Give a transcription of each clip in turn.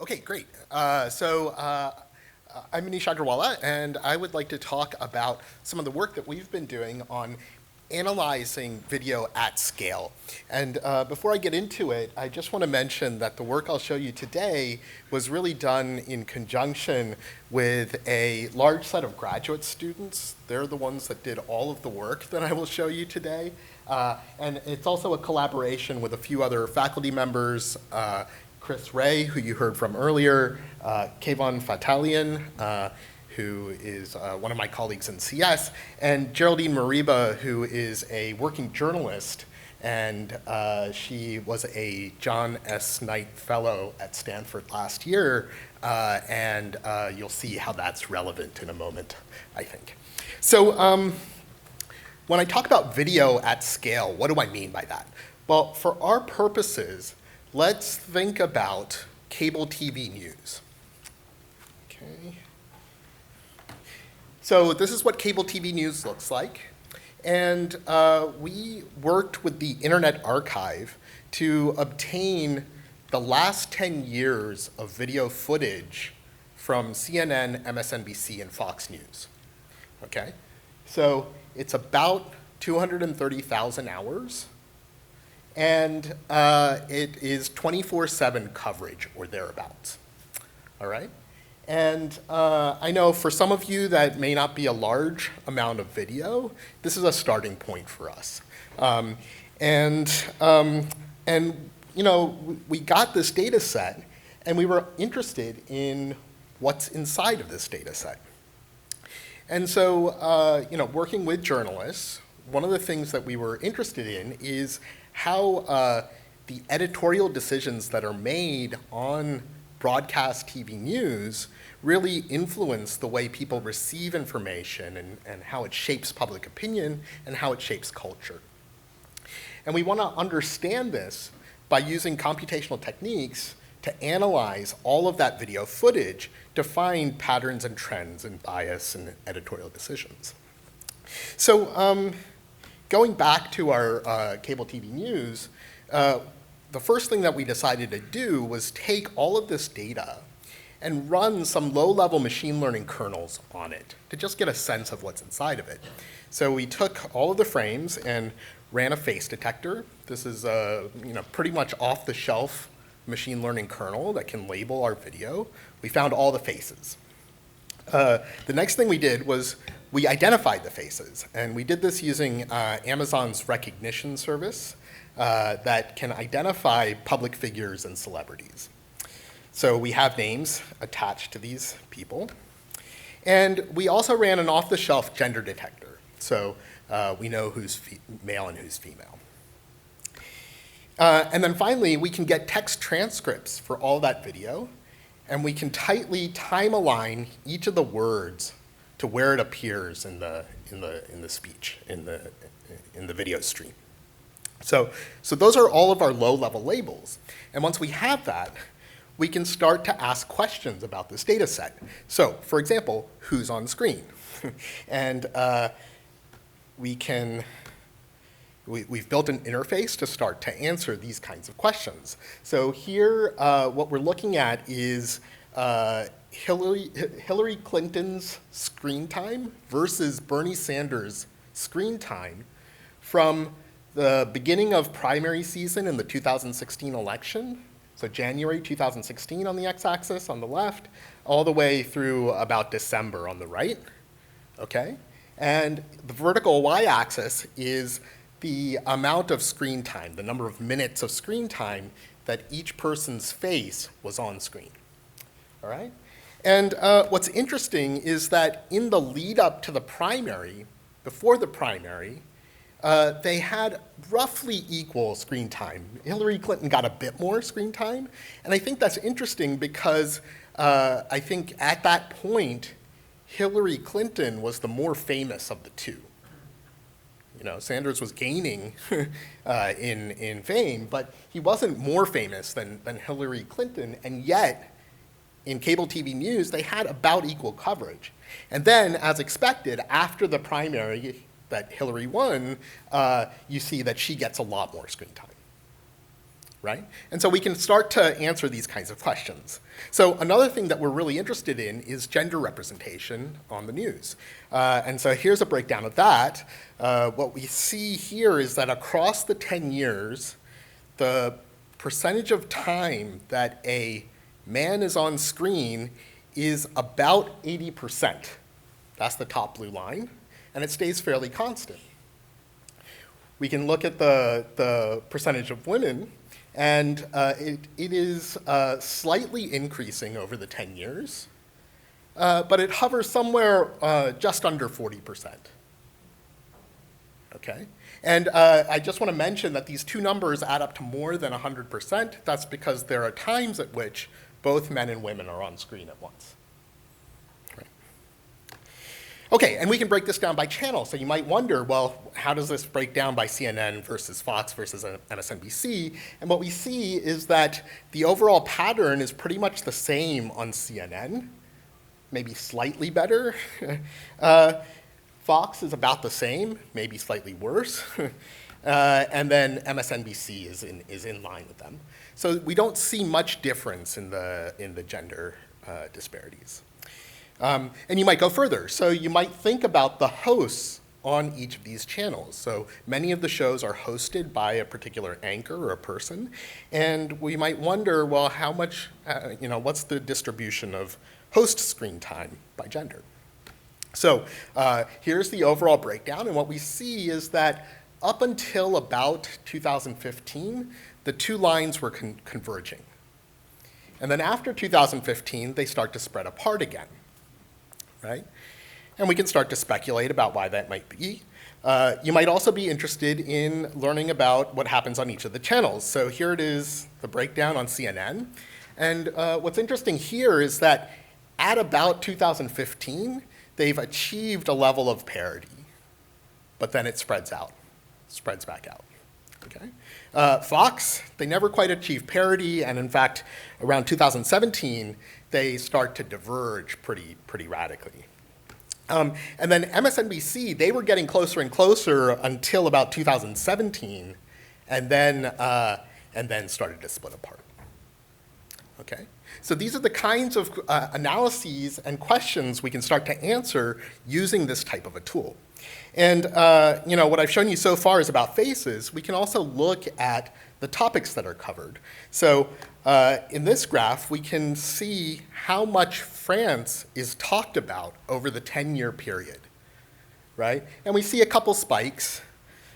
Okay, great. I'm Maneesh Agrawala, and I would like to talk about some of the work that we've been doing on analyzing video at scale. And before I get into it, I just want to mention that the work I'll show you today was really done in conjunction with a large set of graduate students. They're the ones that did all of the work that I will show you today. And it's also a collaboration with a few other faculty members, Chris Ray, who you heard from earlier, Kayvon Fatalian, who is one of my colleagues in CS, and Geraldine Mariba, who is a working journalist, and she was a John S. Knight Fellow at Stanford last year, and you'll see how that's relevant in a moment, I think. So when I talk about video at scale, what do I mean by that? Well, for our purposes, let's think about cable TV news. Okay. So this is what cable TV news looks like. And we worked with the Internet Archive to obtain the last 10 years of video footage from CNN, MSNBC, and Fox News. Okay? So it's about 230,000 hours. And it is 24/7 coverage or thereabouts. All right? And I know for some of you that may not be a large amount of video. This is a starting point for us. And you know, we got this data set, and we were interested in what's inside of this data set. And so, you know, working with journalists, one of the things that we were interested in is how the editorial decisions that are made on broadcast TV news really influence the way people receive information and how it shapes public opinion and how it shapes culture. And we want to understand this by using computational techniques to analyze all of that video footage to find patterns and trends and bias in editorial decisions. So going back to our cable TV news, the first thing that we decided to do was take all of this data and run some low-level machine learning kernels on it to just get a sense of what's inside of it. So we took all of the frames and ran a face detector. This is a pretty much off-the-shelf machine learning kernel that can label our video. We found all the faces. The next thing we did was we identified the faces, and we did this using Amazon's recognition service that can identify public figures and celebrities. So we have names attached to these people. And we also ran an off-the-shelf gender detector. So we know who's male and who's female. And then finally, we can get text transcripts for all that video, and we can tightly time align each of the words to where it appears in the speech, in the video stream. So those are all of our low-level labels. And once we have that, we can start to ask questions about this data set. So, for example, who's on screen? And we've built an interface to start to answer these kinds of questions. So here, what we're looking at is Hillary Clinton's screen time versus Bernie Sanders' screen time from the beginning of primary season in the 2016 election, so January 2016 on the x-axis on the left, all the way through about December on the right, okay? And the vertical y-axis is the amount of screen time, the number of minutes of screen time that each person's face was on screen, all right? And what's interesting is that in the lead up to the primary, before the primary, they had roughly equal screen time. Hillary Clinton got a bit more screen time, and I think that's interesting because I think at that point, Hillary Clinton was the more famous of the two. You know, Sanders was gaining in fame, but he wasn't more famous than Hillary Clinton, and yet in cable TV news, they had about equal coverage. And then, as expected, after the primary that Hillary won, you see that she gets a lot more screen time. right? And so we can start to answer these kinds of questions. So another thing that we're really interested in is gender representation on the news. And so here's a breakdown of that. What we see here is that across the 10 years, the percentage of time that a man is on screen is about 80%. That's the top blue line, and it stays fairly constant. We can look at the percentage of women, and it is slightly increasing over the 10 years, but it hovers somewhere just under 40%. Okay? And I just want to mention that these two numbers add up to more than 100%. That's because there are times at which both men and women are on screen at once. Right. Okay, and we can break this down by channel. So you might wonder, well, how does this break down by CNN versus Fox versus MSNBC? And what we see is that the overall pattern is pretty much the same on CNN, maybe slightly better. Fox is about the same, maybe slightly worse. And then MSNBC is in line with them. So we don't see much difference in the gender disparities. And you might go further. So you might think about the hosts on each of these channels. So many of the shows are hosted by a particular anchor or a person. And we might wonder, well, how much, what's the distribution of host screen time by gender? So here's the overall breakdown. And what we see is that up until about 2015, the two lines were converging. And then after 2015, they start to spread apart again, right? And we can start to speculate about why that might be. You might also be interested in learning about what happens on each of the channels. So here it is, the breakdown on CNN. And what's interesting here is that at about 2015, they've achieved a level of parity, but then it spreads back out, okay? Fox, they never quite achieved parity, and in fact, around 2017, they start to diverge pretty radically. And then MSNBC, they were getting closer and closer until about 2017, and then started to split apart, okay? So these are the kinds of analyses and questions we can start to answer using this type of a tool. And what I've shown you so far is about faces. We can also look at the topics that are covered. So in this graph, we can see how much France is talked about over the 10-year period, right? And we see a couple spikes.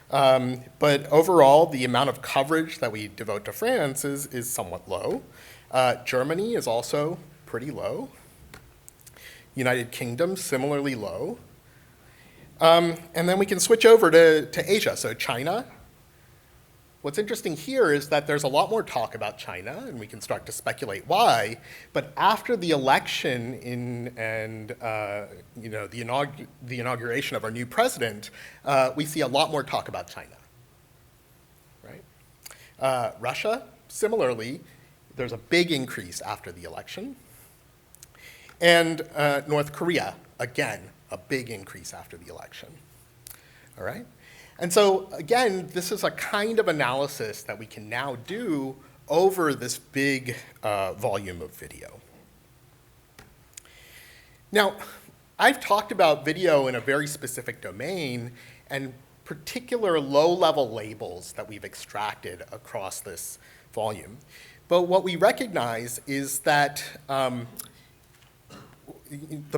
But overall, the amount of coverage that we devote to France is somewhat low. Germany is also pretty low. United Kingdom, similarly low. And then we can switch over to Asia, so China. What's interesting here is that there's a lot more talk about China, and we can start to speculate why. But after the election and the inauguration of our new president, we see a lot more talk about China, right? Russia, similarly, there's a big increase after the election. And North Korea, again, a big increase after the election, all right? And so, again, this is a kind of analysis that we can now do over this big volume of video. Now, I've talked about video in a very specific domain and particular low-level labels that we've extracted across this volume. But what we recognize is that the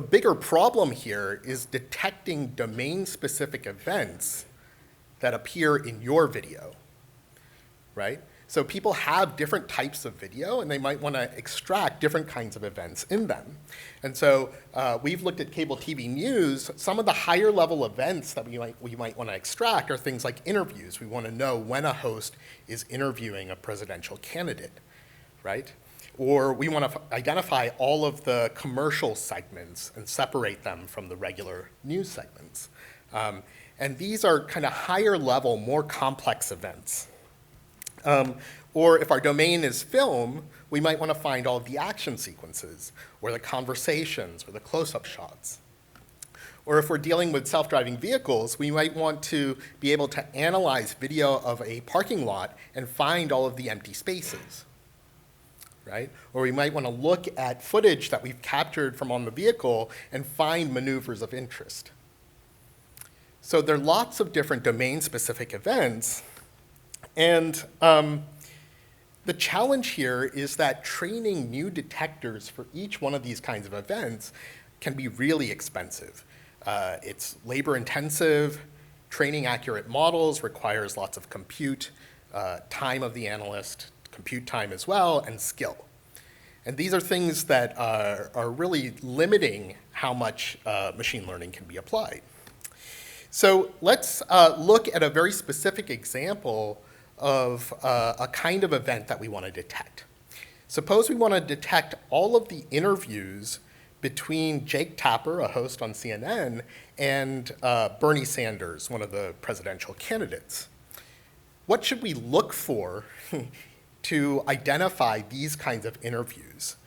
bigger problem here is detecting domain-specific events that appear in your video, right? So people have different types of video, and they might want to extract different kinds of events in them. And so we've looked at cable TV news. Some of the higher level events that we might want to extract are things like interviews. We want to know when a host is interviewing a presidential candidate, right? Or we want to identify all of the commercial segments and separate them from the regular news segments. And these are kind of higher level, more complex events. Or if our domain is film, we might want to find all of the action sequences, or the conversations, or the close-up shots. Or if we're dealing with self-driving vehicles, we might want to be able to analyze video of a parking lot and find all of the empty spaces, right? Or we might want to look at footage that we've captured from on the vehicle and find maneuvers of interest. So there are lots of different domain-specific events, and the challenge here is that training new detectors for each one of these kinds of events can be really expensive. It's labor-intensive. Training accurate models requires lots of compute, time of the analyst, compute time as well, and skill. And these are things that are really limiting how much machine learning can be applied. So let's look at a very specific example of a kind of event that we want to detect. Suppose we want to detect all of the interviews between Jake Tapper, a host on CNN, and Bernie Sanders, one of the presidential candidates. What should we look for to identify these kinds of interviews?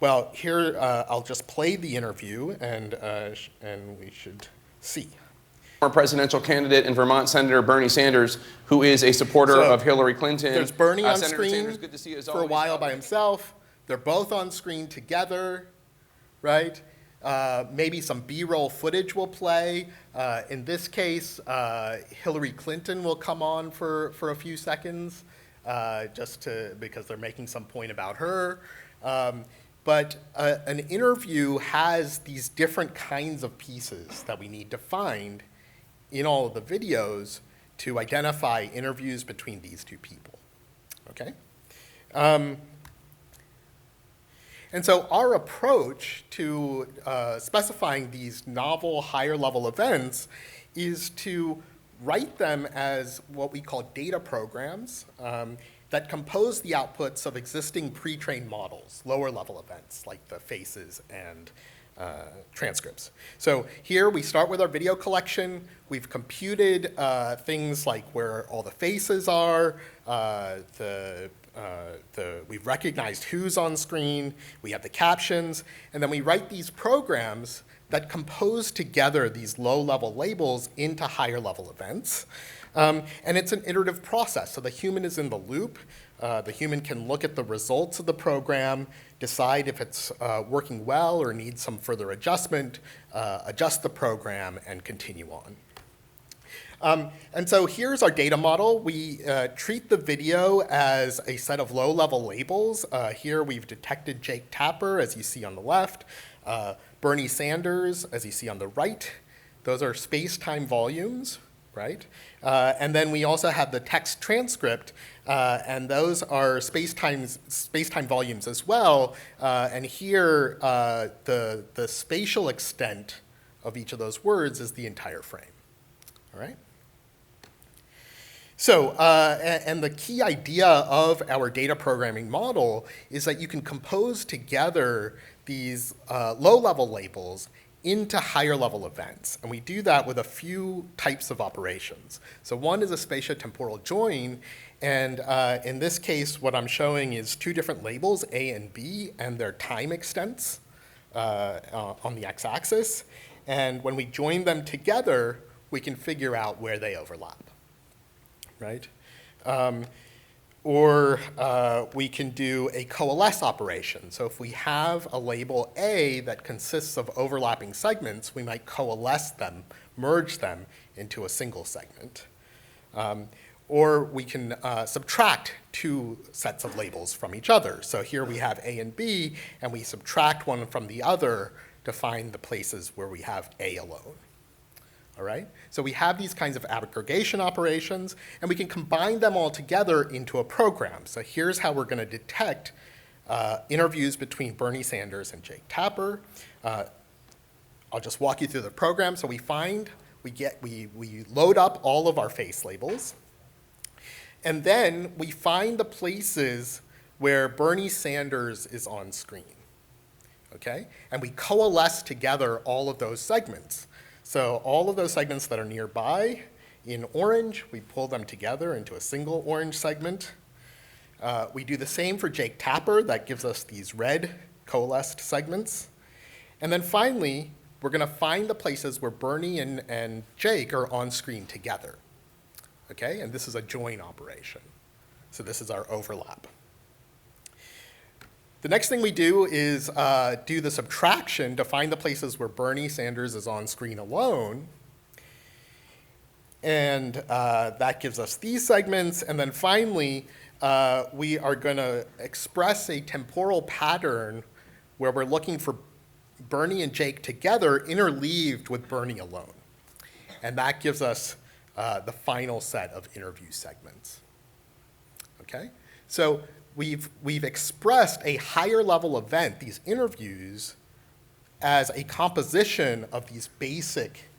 Well, here I'll just play the interview, and we should see. Former presidential candidate and Vermont Senator Bernie Sanders, who is a supporter of Hillary Clinton. There's Bernie on Senator screen Sanders, good to see you as for a always. while by himself. They're both on screen together, right? Maybe some B-roll footage will play. In this case, Hillary Clinton will come on for a few seconds, because they're making some point about her. But an interview has these different kinds of pieces that we need to find in all of the videos to identify interviews between these two people, okay? And so our approach to specifying these novel higher level events is to write them as what we call data programs that compose the outputs of existing pre-trained models, lower level events like the faces and transcripts. So here we start with our video collection. We've computed things like where all the faces are, we've recognized who's on screen, we have the captions, and then we write these programs that compose together these low-level labels into higher-level events. And it's an iterative process, so the human is in the loop. The human can look at the results of the program, decide if it's working well or needs some further adjustment, adjust the program, and continue on. And so here's our data model. We treat the video as a set of low-level labels. Here we've detected Jake Tapper, as you see on the left, Bernie Sanders, as you see on the right. Those are space-time volumes, right? And then we also have the text transcript, and those are space-time volumes as well. And here, the spatial extent of each of those words is the entire frame, all right? So, and the key idea of our data programming model is that you can compose together these low-level labels into higher-level events. And we do that with a few types of operations. So one is a spatiotemporal join, and in this case, what I'm showing is two different labels, A and B, and their time extents on the x-axis. And when we join them together, we can figure out where they overlap, right? Or we can do a coalesce operation. So if we have a label A that consists of overlapping segments, we might coalesce them, merge them into a single segment. Or we can subtract two sets of labels from each other. So here we have A and B, and we subtract one from the other to find the places where we have A alone. All right? So we have these kinds of aggregation operations, and we can combine them all together into a program. So here's how we're going to detect interviews between Bernie Sanders and Jake Tapper. I'll just walk you through the program. So we load up all of our face labels, and then we find the places where Bernie Sanders is on screen, okay? And we coalesce together all of those segments. So all of those segments that are nearby in orange, we pull them together into a single orange segment. We do the same for Jake Tapper. That gives us these red coalesced segments. And then finally, we're going to find the places where Bernie and Jake are on screen together. Okay, and this is a join operation. So this is our overlap. The next thing we do is do the subtraction to find the places where Bernie Sanders is on screen alone. And that gives us these segments. And then finally, we are going to express a temporal pattern where we're looking for Bernie and Jake together interleaved with Bernie alone. And that gives us the final set of interview segments. Okay? So we've expressed a higher level event, these interviews, as a composition of these basic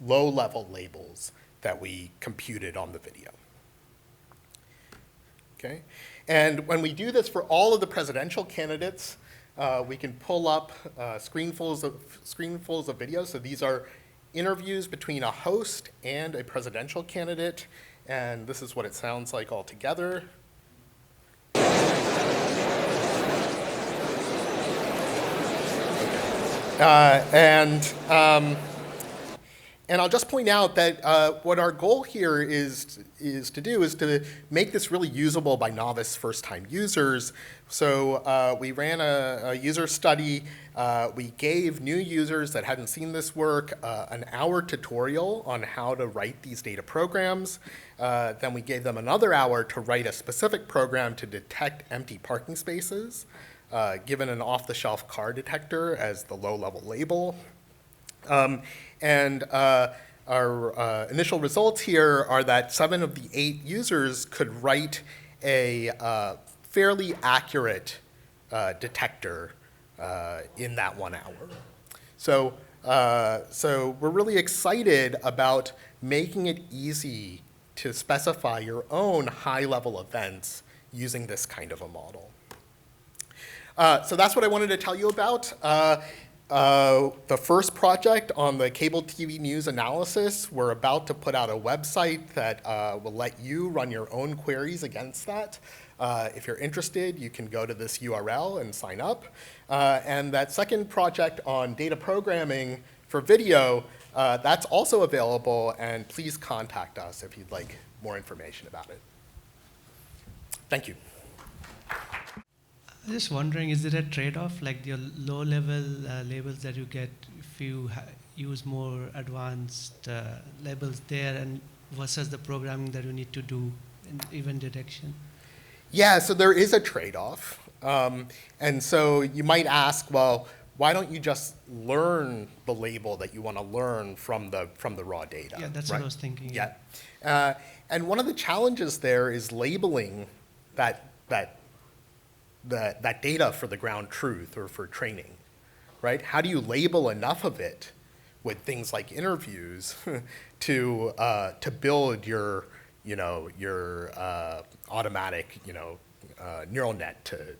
low-level labels that we computed on the video. Okay? And when we do this for all of the presidential candidates, we can pull up screenfuls of videos. So these are interviews between a host and a presidential candidate, and this is what it sounds like all together. And I'll just point out that what our goal here is to make this really usable by novice first-time users. So we ran a user study. We gave new users that hadn't seen this work an hour tutorial on how to write these data programs. Then we gave them another hour to write a specific program to detect empty parking spaces, given an off-the-shelf car detector as the low-level label. Our initial results here are that 7 of the 8 users could write a fairly accurate detector in that 1 hour. So we're really excited about making it easy to specify your own high-level events using this kind of a model. So that's what I wanted to tell you about. The first project on the cable TV news analysis, we're about to put out a website that will let you run your own queries against that. If you're interested, you can go to this URL and sign up. And that second project on data programming for video, that's also available, and please contact us if you'd like more information about it. Thank you. I'm just wondering, is there a trade-off, like your low-level labels that you get if you use more advanced labels there, and versus the programming that you need to do in event detection? Yeah, so there is a trade-off. And so you might ask, well, why don't you just learn the label that you want to learn from the raw data? Yeah, that's what I was thinking. Yeah. And one of the challenges there is labeling that data for the ground truth or for training, right? How do you label enough of it with things like interviews to build your automatic neural net to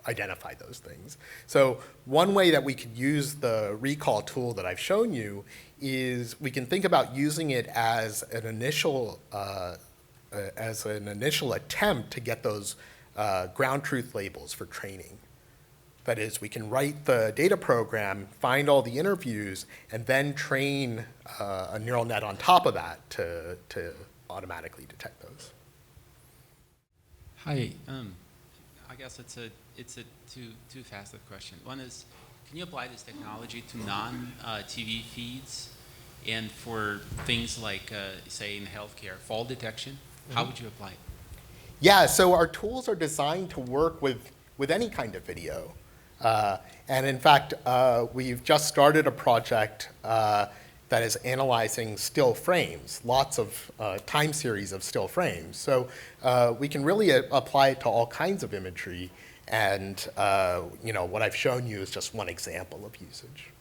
identify those things? So one way that we could use the recall tool that I've shown you is we can think about using it as an initial attempt to get those ground truth labels for training. That is, we can write the data program, find all the interviews, and then train a neural net on top of that to automatically detect those. Hi, I guess it's a two facet question. One is, can you apply this technology to non-TV feeds, and for things like, say, in healthcare, fall detection? How would you apply it? Yeah, so our tools are designed to work with any kind of video. And in fact, we've just started a project that is analyzing still frames, lots of time series of still frames. So we can really apply it to all kinds of imagery. And what I've shown you is just one example of usage.